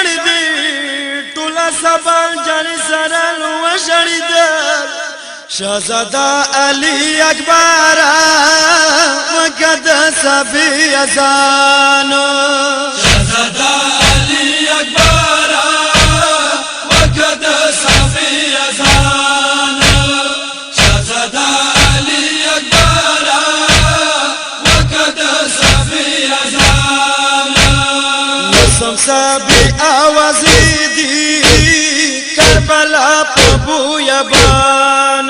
جړدې ټوله سبا جان سره وژړېدل شهزاده علي اکبر وکد صفي اذان شهزاده علي اکبر وکد صفي اذان شهزاده علي اکبر وکد صفي اذان نسم صبي اوازي دي کربلا په بویابان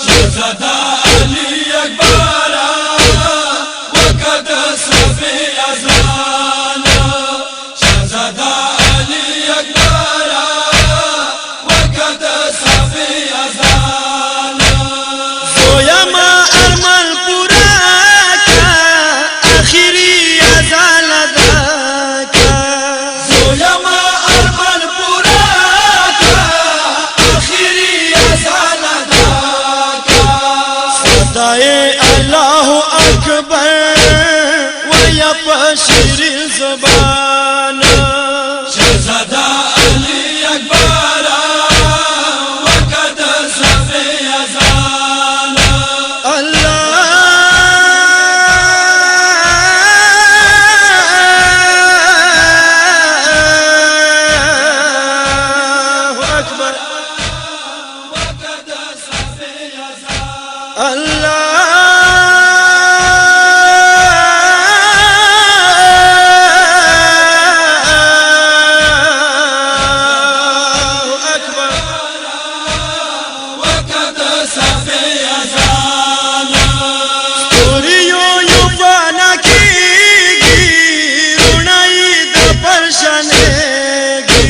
شهزاده علي اکبر وکد صفي اذان شهزاده علي اکبر وکد صفي اذان زویما ارمان پورا کا اخری اذان ادا کا زویما ارمان پورا کا اخری اذان ادا کا صدای الله اکبر ویا پشیر زبان شهزاده علي اکبر وکد صفي اذان الله اکبر وکد صفي اذان الله اکبر وکد صفي اذان اوریو یو فانا کیږي رونای د پرشنېږي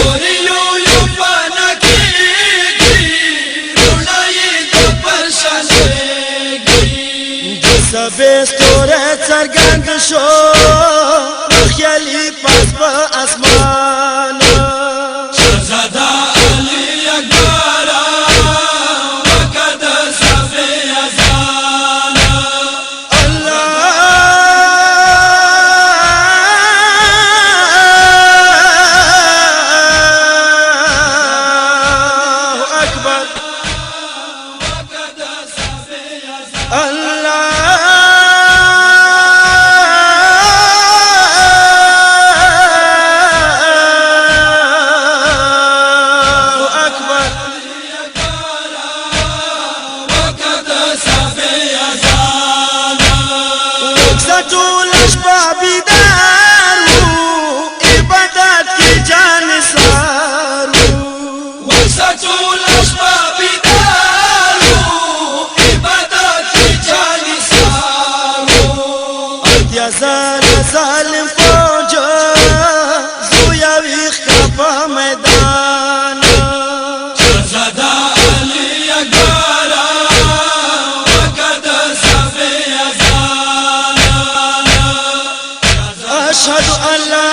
اوریو یو پنکیږي رونای د پرشنېږي د سبې ستوره څرګند شو خیالي پاس په اسمان شهزاده علي اکبر وکد صفي اذان الله اکبر وکد صفي اذان الله اکبر وکد صفي اذان ټول شپه بیدار وو عبادت کې جان سارو وسطول اشباب دارو عبادت جاني سارو اتیا ظالم فوج زویا ویخ په میدان شهزاده علي اکبر وکد صفي اذان اشهد ان لا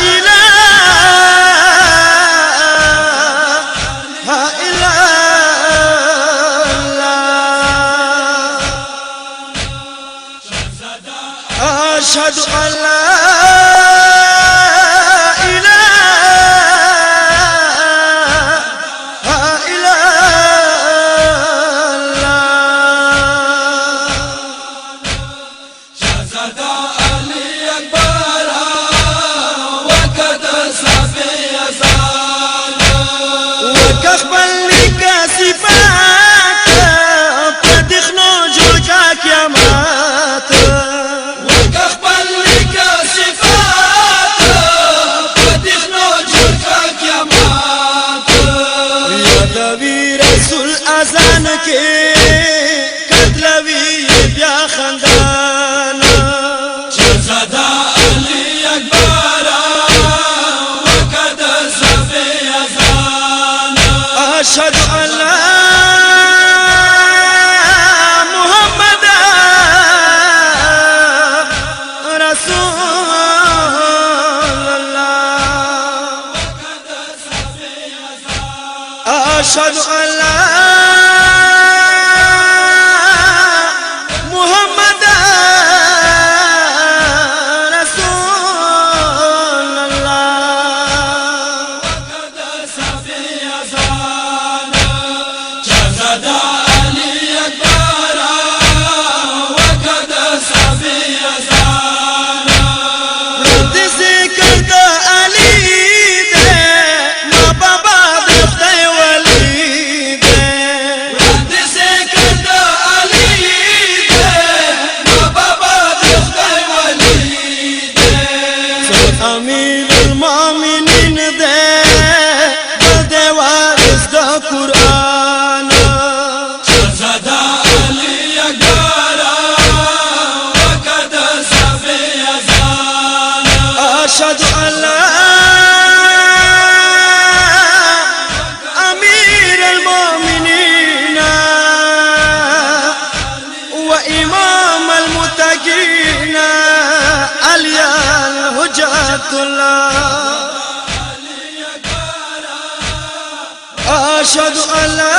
اله الا الله اشهد ان لا اله الا الله شهزاده علي اکبر وکد صفي اذان وكخبل لك صفات فدخنو جوجا قيامات وكخبل لك صفات فتخنو جركا قيامات يا دوي رسول اذان کے قتلوي بیا خندان شهزاده علي اکبر وکد صفي اذان اشهد ان لا محمد رسول الله اشهد ان لا محمد أشهد أن لا أمير المؤمنين وإمام المتقين علي الحجة الله. أشهد أن لا